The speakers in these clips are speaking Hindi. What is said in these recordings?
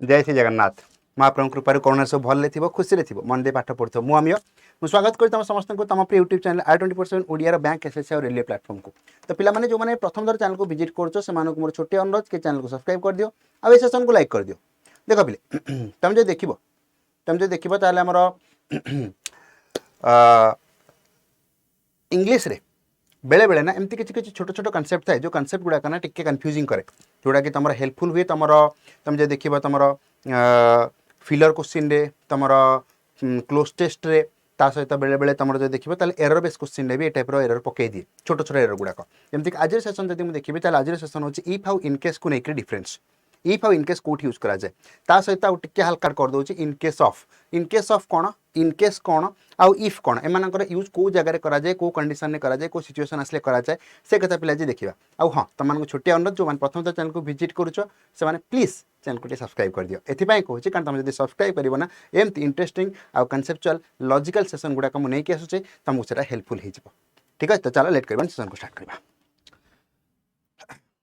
जय श्री जगन्नाथ महाप्रभु कृपा करुणा सब भल थी खुशी थी मन दे पाठ पढ़ो मुझे मुझे स्वागत करी तुम समस्त को तुम YouTube channel i24/7 Odia bank SSC और रेलवे प्लेटफॉर्म को। तो पिलाने जो मैंने प्रथम थर चैनल को विजिट कर मोर छोटे अनुरोध कि चैनल को सब्सक्राइब कर दियो आ सेशन को लाइक कर दियो। देख पिले तुम जो देख इंग्लीश रे बेले बेले ना एमती किसी छोट छोट कनसेप्ट थाए जो कनसेप्ट गुड़ाक ना टिके कन्फ्यूजिंग करे जोड़ा कि तुम हेल्पफुल हुए तुम जो देख तुम फिलर क्वेश्चन रे तुम क्लोज टेस्ट रे ता सहित बेले बेले तुम जो देखिए एरर बेस क्वेश्चन रे भी टाइप एरर पकई दिए छोट छोट एरर गुड़ाक जमीक आज सेशन जब मुझे देखिए आज सेशन होची इफ हाउ इनकेस को लेकर डिफरेंस इफ आउ इनकेस कौट यूज करा जाए ता सहित आउ टिके हल्का कर दूसरी इनकेस ऑफ कौन इनकेस कौन आउ इफ कौन एमानकर यूज को जगह करा जाए को कंडीशन में करा जाए को सिचुएशन आसले करा जाए से कथा पिला जी देखा आउ हाँ तुम छोटे अनुरोध जो प्रथम चैनल को विजिट करुच से प्लीज चैनल को सब्सक्राइब कर दियो एथिपाई कहूँ कारण तुम जब सब्सक्राइब कर ना एमती इंटरेस्टिंग आउ कन्सेप्चुअल लॉजिकल सेशन गुड़ाक मुझे नहीं आसूचे तुमको से हेल्पफुल हो। ठीक है तो चलो लेट करवा सेशन को स्टार्ट करवा।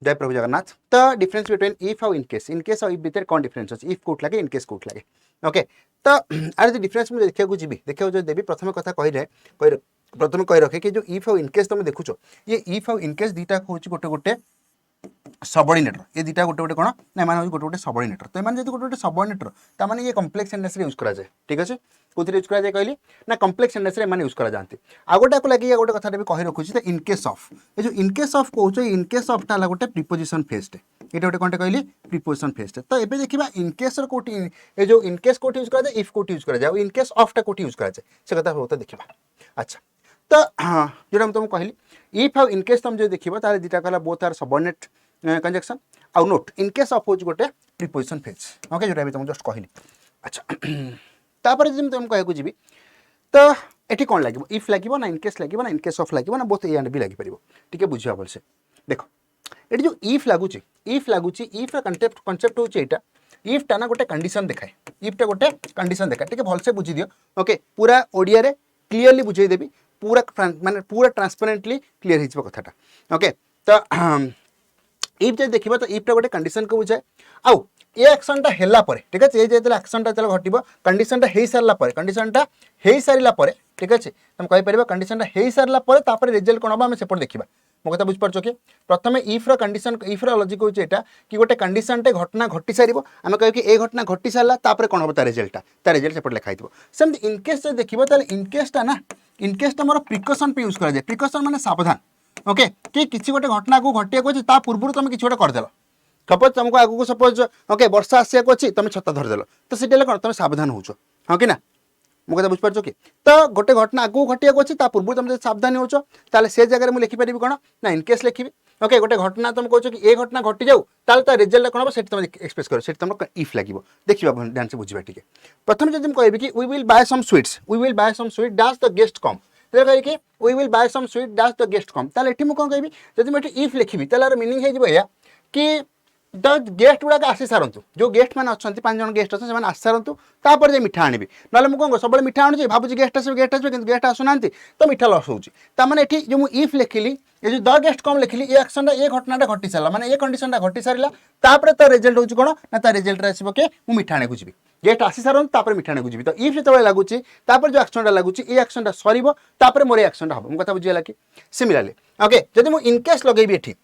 जय प्रभु जगन्नाथ। तो डिफरेंस बिटवीन इफ आउ इनकेस और इफ भितर कौन डिफरेंस अच्छे इफ कौट लगे इनकेस कौट लगे ओके। तो आर जो डिफरेंस मुझे देखा जी देखा जो देवी प्रथम कथा प्रथम कही रखे कि जो इफ आउ इनकेस तुम देखुच ये इफ आउ इनकेस दुटा हूँ गोटे गोटे सबऑर्डिनेटर ये दुटा गोटे गोटे कौन ना मैंने गोटे गोटे सबऑर्डिनेटर तो ये गोटे गोटे सबऑर्डिनेटर ताने ये कम्प्लेक्स सेंटेंस यूज करा जाए। ठीक अच्छे कौन यूज करा जाए कहली ना कम्प्लेक्स सेंटेंस रे यूज करा जाती आ गोटा लगे गोटे कथा भी कही रखुच्छी तो इनकेस ऑफ ये जो इनकेस ऑफ कौन इनकेस ऑफ टा गोटे प्रिपोजिशन फेस्ट ये गोटे कौन कहली प्रिपोजिशन फेस्ट। तो ये देखा इनकेस कौटी ये जो इनकेस कौट यूज करा जाए इफ कौट यूज करा जाए इनकेस ऑफ टा कौट यूज करा जाए से कथा बहुत देखा। अच्छा तो जो तुमको कहली इफ आउ इनकेस तुम जो देखो तार दुटा कहला बोथ आर सबऑर्डिनेट कंजक्शन आउ नोट इनकेस ऑफ होच गोटे प्रिपोजिशन फेज ओके जोटा भी तुम जस्ट कहली। अच्छा तापर जब तुम कहू जी तो ये कौन लगे इफ लगे ना इनकेस लगे ना इनकेस ऑफ लगे ना बोथ ए एंड बी लगी पार टे बुझा भलसे देख ये जो इफ लगुच इफ कनसेप्ट हूँ यहाँ इफ टा ना गोटे कंडीशन देखाए इफ टा गोटे कंडीशन देखाए टे भलसे बुझी दियो ओके पूरा ओडिया रे क्लीयरली बुझेदेवी पूरा माने पूरा ट्रांसपेरेंटली क्लीयर हो कथाटा ओके। तो इफ जब देखा तो इफ टा गोटे कंडीशन को बुझाए आउ ये एक्शन टा हैला परे ठीक है ये जो एक्शन टा चलो घटिबो कंडीशन टा हे सारला परे कंडीशन टा हे सारिला परे ठीक है तुम कहि परिबो कंडीशन टा हे सारला परे तापर रिजल्ट कोन बा हम सेपट देखिबा मो कथा बुझ परछो कि प्रथम इफ रो कंडीशन इफ रो लॉजिक होचे एटा कि गोटे कंडीशन टे घटना घटी सारिबो हम कहि कि ए घटना घटी सारला तापर कोन हो ता रिजल्ट सेपट लिखा हितबो सेम इनकेस जो देखिबो ताले इनकेस टा मोर प्रिकॉशन पे यूज करा जाए प्रिकॉशन माने सावधान ओके कि किसी गोटे घटना को घटिया को ता पूर्व तुम किसी गोटे करदेल सपोज तुमको आगू सपोज ओके वर्षा आसिया अच्छी तुम छता धरदेल तो सीटा कौन तुम सावधान हो हाँ कि ना मो कथा बुझिपार कि तो गोटे घटना आगू घटिया अच्छी पूर्व तुम सावधान हो से जगह मुझे लिखिपारि कौन ना इनकेस लिखी ओके गोटे घटना तुम कहो कि ए घटना घटी जाऊ ताल रिजल्ट कौन हम से तुम एक्सप्रेस कर से तुम इफ लगे देखा ध्यान से बुझा टे प्रथम जब कह कि we will buy some sweet dash the guest come कही we will buy some sweet dash the guest come ताले एठी मु कोन कहबी जदि मैं इफ लिखिबी ताले मीनिंग हे जिवो या कि द गेस्ट गुड़ाक आसी सारंतु जो गेस्ट मैंने अच्छा 5 जन गेस्ट अच्छे से आसी सारंतु तापर जे मिठा आनबी ना मुझे सब मिठा आनुची भावुँ गेस्ट आसो कि गेस्ट आसुना तो मिठा लस होची तामाने एठी जो मुझे इफ लिखिली ये जो द गेस्ट कम लिखिली ये एक्शन ये घटना घटी सारा माने ये कंडीशन घटी सारा तापर तो रिजल्ट होची कोन ना रिजल्ट आसो के मुझे मिठा आने को जी गेस्ट आसी सारंतु तापर मिठा आने को जी तो इफ जो लगुच तापर जो एक्शन लगुच ये एक्शन सर तापर मोर एक्शन हम कथा बुझीगला कि सिमिलारली ओके जदि मुझे इनकेस लगेबी एठी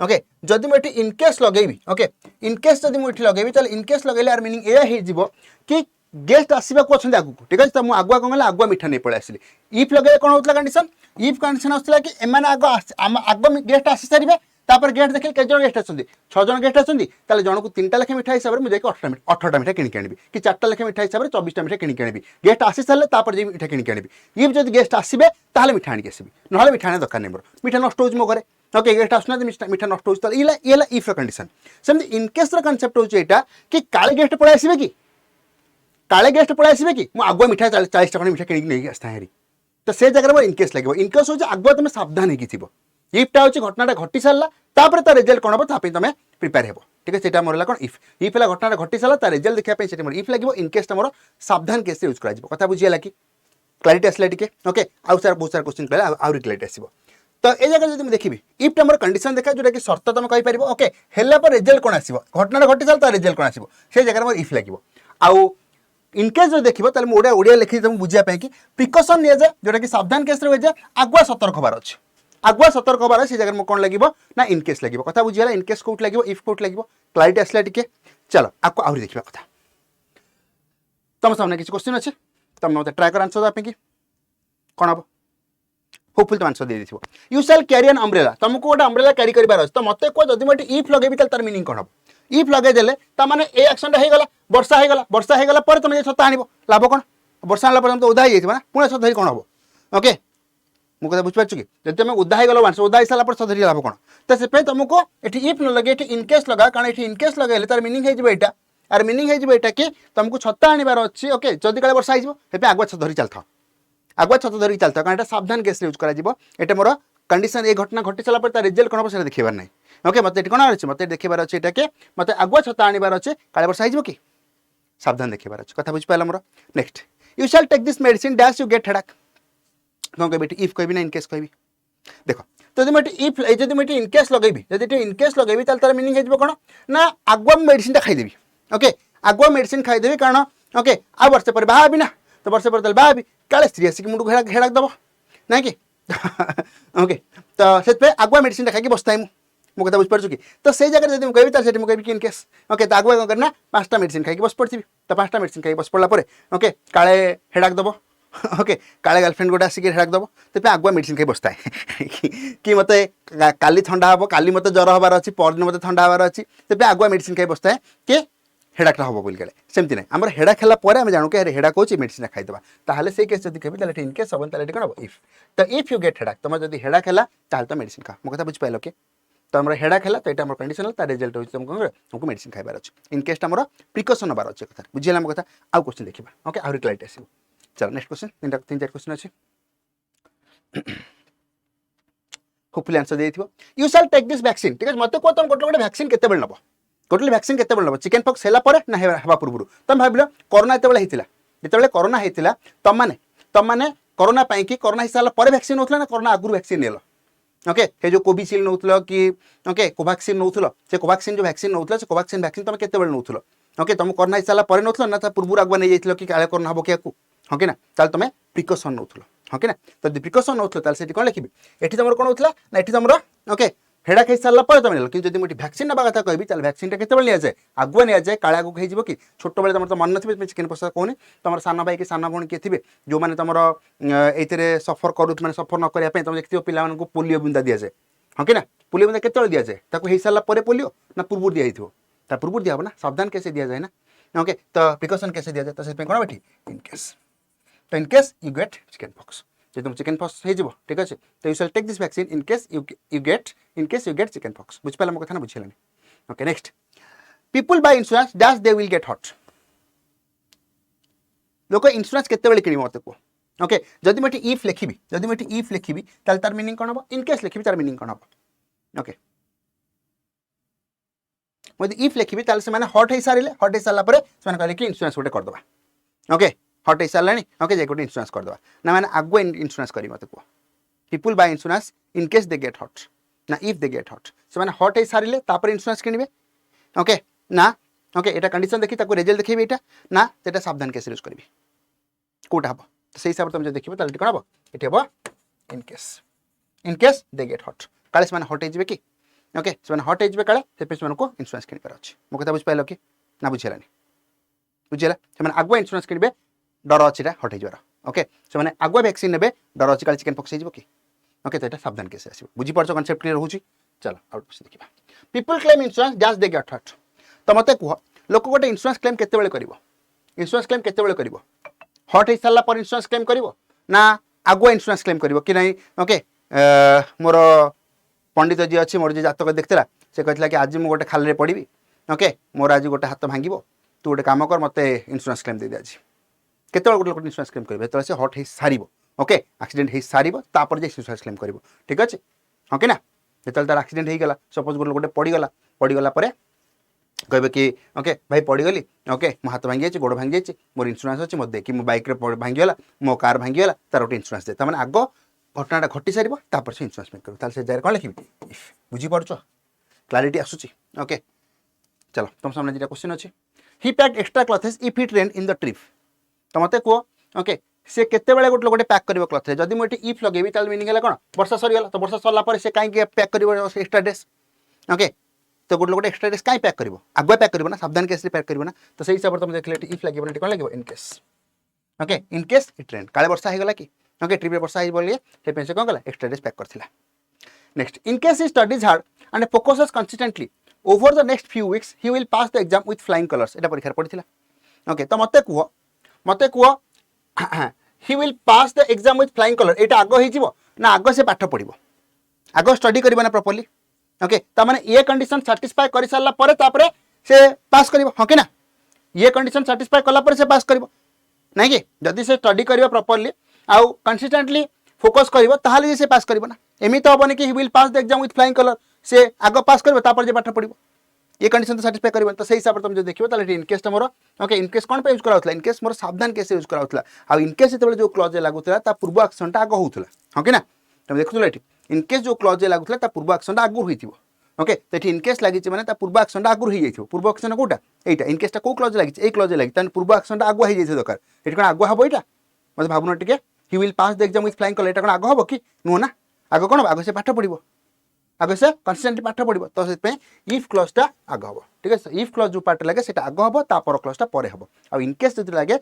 ओके जदि मुझे इनकेस लगेबी ओके इनकेस जदि मुझे लगेबी ताले इनकेस लगेले आर मीनिंग एया हे जिवो कि गेस्ट आसीबा को अछन आगु ठीक है तो मु आगुआ कोन गला आगुआ मिठा नै पळे आसिली इफ लगे कोन होतला कंडीशन इफ कंडीशन आसला कि एमाने आगु गेस्ट आसी सारिबे तापर गेस्ट देखिल के जन गेस्ट आछंदी 6 जन गेस्ट आछंदी ताले जन को 3टा लेखे मिठा हिसाब रे मु जाके 18टा मिठा किनि आनिबी कि 4टा लेखे मिठा हिसाब रे 24टा मिठा किनि आनिबी गेस्ट आसी सारले तापर जे मिठा किनि आनिबी इफ जदि गेस्ट आसीबे ताले मिठा आनि आसीबी नहले मिठा आने दरकार नै मोर मिठा नष्ट होज मो घरे ओके गेस्ट आसना मिठा नष्ट होज ताले इला इफ कंडीशन सेम इनकेस रो कांसेप्ट होच एटा कि काळे गेस्ट पळे आसीबे कि काळे गेस्ट पळे आसीबे कि मु आगुआ मिठा 40 टका मिठा किनि नै आस्ता हेरी तो से जगह में इनकेस लगे इनकेस हो आगुआ तुम सावधान हो इफ्टा हूँ घटना घटी सारा तापर तो रिजल्ट कौन हम ताप तुम प्रिपेयर हो ठीक है से मोर कौन इफ है घटना घटी सारा ता रिजल्ट देखा मोर इफ लगे इनकेस मोर सावधान केस यूज कर कथा बुझीगला कि क्लारिटी आसला टे ओके आउ सारा बहुत सारा क्वेश्चन कहले आउरी क्लारिटी आसो तो ये जगह जब देखिए इफ मोर कंडीशन देखा जोटा कि शर्त तुम कहीपर ओके हेल्ला पर रिजल्ट कौन आसो घटना घटी सारा रिजल्ट कौन आसो से जगह मोर इफ लगे आउ इनकेस जो देखिए तुम ओडिया लिखी तुम बुझापी कि प्रिकसन नि जाए जोटा कि सावधान केस जाए आगुआ सतर्क हबार अच्छे आगुआ सतर्क हबार से जगह कौन लगे ना इनकेस लगे कथा बुझीगला इनकेस कौट लगे इफ कौट लगे क्लारिटी आसला टी चलो आपको आहरी देखा कथा तुम सामने किसी क्वेश्चन अच्छे तुम मतलब ट्राए कर आंसर देवाई कौन हम होपफुल तुम answer they the you shall carry an umbrella तुमको गोटे अम्ब्रेला कैरी करार अच्छे तो मत कह जब मुझे इफ लगे तार मीनिंग कौन हम इफ लगे ताने ए एक्शन होगा वर्षा होगा पर तुम छता आण लाभ कौन वर्षा आना तुम तो उदा हो ना पुणे छत धरी कौन हम ओके मुझे कथा बुझीपार कि जब तुम उदा हो गल उदा हो सारा छत धरी लाभ कौन तो से तुमको ये इफ न लगे ये इनकेस लगा कारण ये इनकेस लगे तार मीनिंग होटा आर मीनिंग होटा कि तुमको छता आनबार अच्छे ओके जदि काले वर्षा हो आगुआ छत धरी चलता आगुआ छत धरिक चलता कारण सावधान केस यूज कर मोर कंडीशन ये घटना घटी सारा तार रिजल्ट कौन हम से देखार ना ओके मत कौन अच्छे मत देखार अच्छे ये मत आगुआ छता आनबार अच्छे काले वर्षा हो कि सावधान देखार अच्छे कथा बुझीपार मोर next you shall take this medicine dash you get headache कौन कह इफ कह ना इनकेस कह देख तो जब मुझे इफ जब मुझे इनकेस लगेबी जब इनकेस लगेबी तार मीनिंग हो कौन ना आगुआ मेडिसिन खाईदेवी ओके आगुआ मेडिसिन खाईदेवी कारण ओके आ वर्षे पर बाहाबी ना तो वर्षे पर बाहाबी काले स्त्री आसिक मुंड को हेडाक दब ना कि ओके तो से आगुआ मेडिसिन खाई बसता मो कथा बुझीपार कि तो से जगह जब मुझे कहबी मुझे कि इनकेस ओके तो आगुआ कौन करना 5टा मेडिसिन खाई बस पड़ी तो 5टा मेडिसिन खाई बस पड़ा ओके काले हेडाक दब ओके काले गर्लफ्रेंड गोटे आसिक हेडाक दब तो आगुआ मेडिसिन खाई बसता है कि मत काली ठंडा हम काली मत ज्वर हबार अच्छी परदिन मत ठंडा हबार अच्छी तो आगुआ मेडिसिन खाई बसता है कि हेडाक हम बोल गले सेमती ना आम हेडाक है आम जानू कि हेडाक हो मेडिसिन खाईदेवा ताहले से केस जब कह इनकेस हम कौन हम इफ तो इफ यू गेट हेडाक तुम जब हेडाक है तो मेडिसिन खा मो कथा बुझीपार कि तो आम हेडाक है तो यहाँ कंडीशन तार रिजल्ट होती तुमको तुमको मेडिसिन खाइबार अच्छे इनकेस आम प्रिकसन हबार अच्छे कथा बुझीगला मो कथा आउ क्वेश्चन देखा ओके आहरी क्लारिटी आस चलो नेक्स्ट क्वेश्चन 3-4 क्वेश्चन अच्छे होपफुली आंसर दे you shall take this vaccine ठीक है मत कह तुम गोटे वैक्सीन केते बेल नब टोटल वैक्सीन केते बेल नब चिकेन पॉक्स है ना हवा पूर्व तुम भाव कोरोना होता जिते कोरोना होता तुम मैंने कोरोना कि कोरोना हो सारा वैक्सीन नौला ना कोरोना आगुरी वैक्सीन नेल ओके ये जो कोविशील्ड नौल कि ओके कोवैक्सीन नौल से कोवैक्सीन जो वैक्सीन नौल से कोवैक्सीन वैक्सीन तुम केते बेल नौल ओके तुम कोरोना हो सारा नौल ना पूर्व आगुआ नहीं जाइल कि काले कोरोना हम क्या हाँ कि ना ताल तुम प्रिकसन नौल हाँ कि ना तो प्रिकसन नौल से कौन लिखी ये तुम कौन होता ना ये तुम ओके हेडाक हो सारा तुम नेल कि जब मुझे वैक्सीन नवा कथा कहि वैक्सीन केते नि जाए आगुआ नि जाए काले आगुक हो कि छोट बेले तुम तो मन नथिबे चिकेन पॉक्स कहूनी तुम सान भाई कि सान भौणी किए थे जो मैंने तुम ये सफर करूँ मैंने सफर न करने तुम देखिए पिला पोलियो बुंदा दि जाए हाँ कि ना पोलियो बुंदा केत दि जाए ताको हो सारा पोलियो ना पूर्व दिखाई पूर्व दिया ना सावधान कैसे दि जाए ना ओके तो प्रिकसन कैसे दि जाए तो से कौन बैठी इनकेस तो in case you get chicken pox जो तुम चिकेन पॉक्स हो ठीक अच्छे तो you shall take this vaccine in case you get chicken pox बुझिपारा मो कथा ना बुझिलानी okay next people buy insurance dash they will get hot लोक इंश्योरेंस केते बेले किनिबो मते को ओके जदि मैं इफ लिखी तार मीनिंग कौन हम इनकेस लिखी तार मीनिंग कौन हम ओके मुझे इफ लिखी ताल से मैंने हॉट हो सारा कहले कि इंश्योरेंस गोटे करदे ओके हॉट हो सारे ओके जाए गोटे इंश्योरेंस करदे ना मैंने आगुआ इंश्योरेंस करी मत कह people buy insurance in case they get hurt ना इफ दे गेट हॉट से मैंने हॉट हो सारे इंश्योरेंस किनबे ओके ना ओके यहाँ कंडीशन देखी रिजल्ट देखिए यहाँ ना से सावधान केस यूज करी कौटा हम तो से हिसाब से तुम देखिए तो कौन हम ये हम इनकेस दे गेट हॉट काले से हॉट हो कि ओके से हॉट हो काले से इंश्योरेंस किनबार अच्छे मो कथा बुझिपार कि ना बुझीगलानी बुझीगला से आगुआ इंश्योरेंस किनबे डर अच्छी हट हो ओके से मैंने आगुआ वैक्सीन ने डर अच्छी काले चिकेन पॉक्स हो कि ओके तो ये सावधान केस आस बुझीपार कनसेप्ट क्लियर हो चलो आउट देखा पीपल क्लेम इंश्योरेंस डैश दे गेट हॉट तो मत कह लोक गोटे इंश्योरेंस क्लेम केते बेले करिवो इंश्योरेंस क्लेम केते बेले करिवो हॉट हो सारा पर इंश्योरेंस क्लेम करिवो ना आगुआ इंश्योरेंस क्लेम करिवो कि नहीं ओके मोर पंडित जी अच्छी मोर जी जातक देखला से कहला कि आज मुझे गोटे खाल पड़ी ओके मोर आज गोटे हाथ भांग तू गोटे कम कर मत इंश्योरेंस क्लेम दे आज केत गोटे लोक इंश्योरेंस क्लेम करेंगे तो से हॉट हो सार ओके एक्सीडेंट हो सार इंश्योरेंस क्लेम कर ठीक अच्छे हाँ कि ना जो तार एक्सीडेंट हो गला सपोज गोटे पड़गला कहे कि ओके भाई पड़गली ओके मो हाथ भांगी गोड़ भांगी मोर इंश्योरेंस अच्छी मत दे कि मो बैक भांगीगला मो कार भांगीगला तार गोटे इंश्योरेंस दे मैंने आग घटनाटा घटी सार तापर से इन्शुरांस मेक कर से जाए कौन लिखी इफ बुझीपार क्लारिटी आसूची ओके चलो तुम सामने जो क्वेश्चन अच्छी he packed extra clothes if it rain in the trip तो मत कह ओके सी केत गोटे गोटे पैक कर क्लथ जदि मुझे इफ लगे मीनिंग है कौन वर्षा सरीगला तो वर्षा सरला से कहीं पैक कर एक्सट्रा ड्रेस ओके तो गोटे गोटे एक्सट्रा ड्रेस कहीं पैक कर आगुआ पैक करना सावधान केस पैक करना तो सही हिसाब से तुम देखिए इफ लगे कौन लगे in case okay in case it rain काले वर्षा होगा कि ओके ट्रिप वर्षा हो से कौन कला एक्सट्रा ड्रेस पैक करथिला next in case he studies hard and focuses consistently over the next few weeks he will pass the exam with flying colours एटा परीक्षा पड़िथिला ओके तो मते कह he will pass the exam with flying colour एटा आगो ही जीवो ना आगो से पाठ पढ़िबो आगो स्टडी करबो ना प्रॉपर्ली ओके ता माने ये कंडीशन सैटिस्फाई कर सारला परे तापरे से पास करिवो हके ना ये कंडीशन सैटिस्फाई कला परे से पास करिवो नहीं कि जदि से स्टडी करिवो प्रॉपर्ली आउ कंसिस्टेंटली फोकस करिवो ताहाले से पास करिवो ना एमी तो हबनी कि ही will pass the exam with flying colour से आगो पास करिवो तापर जे पाठ पढ़िवो ये कंडीशन तो सैटिस्फाई करिवो तो सही हिसाब से तुम जो देखिवो ताले इनकेस तो मोर ओके इनकेस कोन पे यूज कराउतला इनकेस मोर सावधान केस यूज कराउतला आ इनकेस जेतेबेले जो क्लॉज लागुतला ता पूर्व एक्शन ता आगो होउतला हके ना तुम देखुतला एठी इनकेस जो क्लॉज लागुतला ता पूर्व एक्शन ता आगो होइथिवो ओके तो ये इनकेस लगी मैंने पूर्व एक्शन आगुरी हो जाइए पूर्व एक्शन कौटा यहाँ इनकेस कौ क्लज लगी ये क्लज लगी पूर्व एक्शन आगुआ हो जाए दरकार ये कौन आगुआ हम यहाँ मतलब भावना टे ही will pass the exam with flying colour ये कौन आग हम कि नुह ना आग कौन आग से पाठ पढ़ो आग से कन्सिस्टेंटली पाठ पढ़ो तो से इफ क्लजटा आग हम ठीक है इफ क्लज जो पार्ट लगे से आग हम तापर क्लजटा पर हम आ इनकेस जो लगे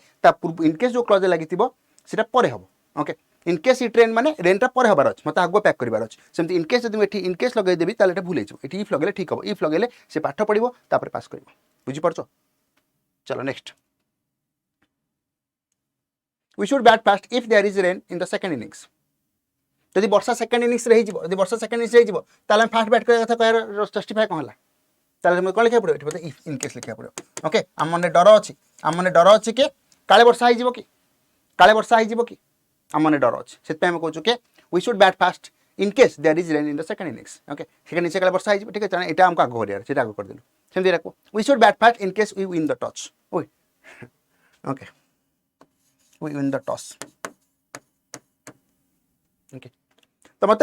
इनकेस जो क्लज लगी पर हम ओके इनकेस इ ट्रेन माने रेनटा पर हबार अच्छे मत आगुआ पैक करार अच्छे सेमती इनकेस जब मुझे इनकेस लगेदेवी ताले भूल ये इफ लगे ठीक हम इफ लगे से पाठ पढ़ो तापर पास कर बुझीपार चलो next we should bat fast if there is rain in the second innings जब वर्षा सेकंड इनिंग्स रही वर्षा सेकंड इनिंग्स हो फास्ट बैट कर कथा कह जस्टिफाई कौन है ताले कौन लिखा पड़ो ये इफ इनकेस लिखा पड़ो ओके आम मन डर अच्छी आम मन डर अच्छी कि काले वर्षा हो कि काले वर्षा हो कि आम मन डर अच्छे से कहूँ कि we should bat fast in case there is rain in the second innings okay second innings काले वर्षा हो ठीक है यहाँ आमको आग करार से आग करदेलु सेमती रखो we should bat fast in case we win the toss okay we win the toss okay तो मत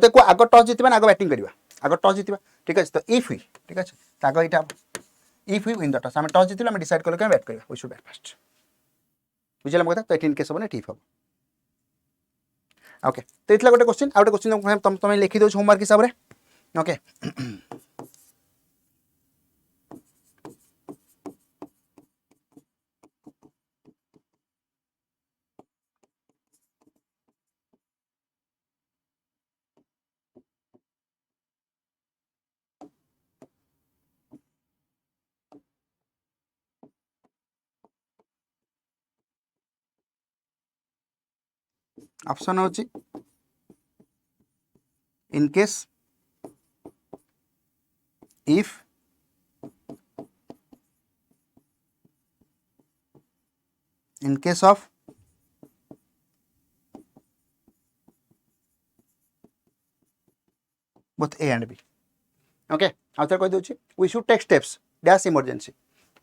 कह आग टॉस जीतना आग बैटिंग करवा आग टॉस जीतना ठीक है तो इफ हुई ठीक है आग यहाँ इफ हुई विन द टॉस आम टॉस जीतु आम डिसाइड कल बैट करवा वी शुड बैट फास्ट बुझे कथा तो ये इनकेस हम ठीक हम ओके तो ये गोटे क्वेश्चन आउट क्वेश्चन तुम लिखी दो होमवर्क हिसाब से ओके ऑप्शन होची in case if in case of both A and B okay आउ थे कहीदे we should take steps dash emergency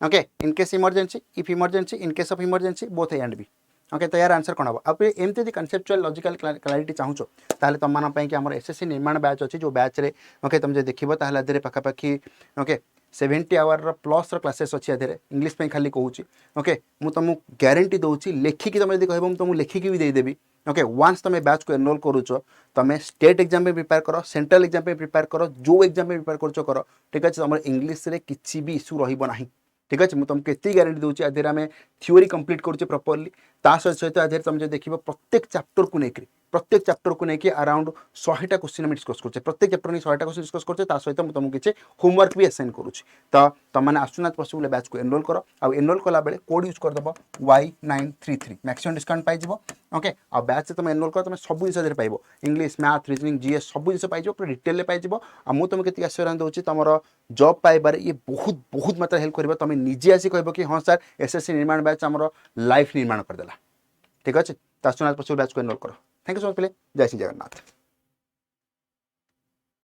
okay in case emergency if emergency in case of emergency both A and B okay तो यार आंसर कौन हम आप एमती कनसेप्चुअल लॉजिकल क्लारिटी चाहूँ ताहले तुम मानी कि आम एसएससी निर्माण बैच अच्छी जो बैच रे ओके तुम जो देखो ताहले पाखापाखि ओके 70 आवर प्लस क्लासेस अच्छी आधे इंग्लीश खाली कहूँ ओके मुझे तुमको ग्यारंटी दूसरी लेखिकी तुम यदि कह तुमको लेखिकी भी देदेवी ओके वन्स तुम बैच को एनरोल करुच तुम स्टेट एग्जाम में प्रिपेयर कर सेंट्रल एग्जाम में प्रिपेयर कर जो एग्जाम में प्रिपेयर कर कर ठीक अच्छे तुम इंग्लीश रे किसी भी इश्यू रहा ठीक अच्छे मुझे तुमको ये ग्यारंटी दूसरी आधे आम थ्योरी कंप्लीट करुचे प्रॉपर्ली ता सहित आधे तुम जो देख प्रत्येक चैप्टर को लेकर प्रत्येक चैप्टर को लेकिन अराउंड 100टा क्वेश्चन में डिस्कस करछे प्रत्येक चैप्टर में 100टा क्वेश्चन डिस्कस करछे ता सहित तुमको किसी होमवर्क भी असाइन करुच्छे तो तुम मैंने आसुना पॉसिबल बैच को एनरोल कर आ एनरोल कला बेले कोड यूज करदेव Y933 मैक्सिमम डिस्काउंट पाइज ओके आ बैच से तुम एनरोल कर तुम सब जिन पाइब इंग्लीश मैथ रीजनिंग जीएस सब जिन पाइज पूरा डिटेल पाइज आ मुझे तुमको केती आश्योरेंस दूसरी तुम जॉब पाइबार ये बहुत बहुत मात्रा हेल्प कर तुम निजे आसी कह कि हाँ सर एसएससी निर्माण बैच आम लाइफ निर्माण करदेला ठीक अच्छे तो आसुना पॉसिबल बैच को एनरोल कर thank you so much play जय श्री जगन्नाथ।